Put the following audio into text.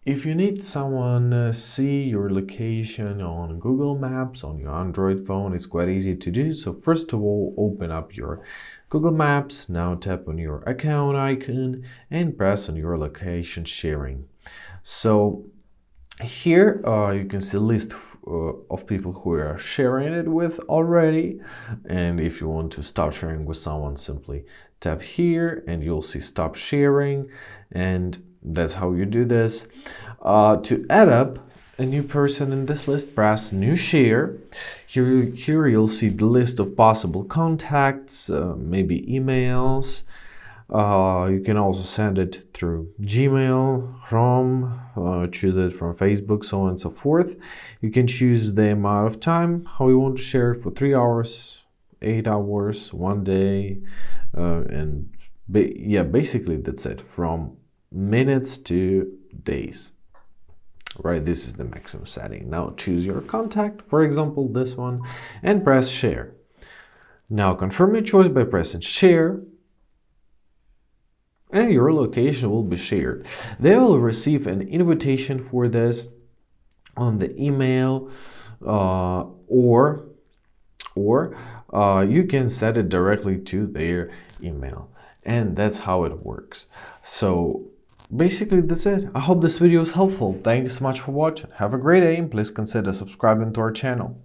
If you need someone see your location on Google Maps on your Android phone, it's quite easy to do. So first of all, open up your Google Maps. Now tap on your account icon and press on your location sharing. So here you can see a list of people who are sharing it with already. And if you want to stop sharing with someone, simply tap here and you'll see stop sharing. And that's how you do this. To add up a new person in this list, press new share. Here you'll see the list of possible contacts, maybe emails. You can also send it through Gmail, Chrome, choose it from Facebook, so on and so forth. You can choose the amount of time, how you want to share it, for 3 hours, 8 hours, 1 day, and yeah, basically that's it, from minutes to days. Right, this is the maximum setting. Now choose your contact, for example this one, and press share. Now confirm your choice by pressing share, and your location will be shared. They will receive an invitation for this on the email, or you can set it directly to their email, and that's how it works. So basically that's it. I hope this video is helpful. Thank you so much for watching. Have a great day and please consider subscribing to our channel.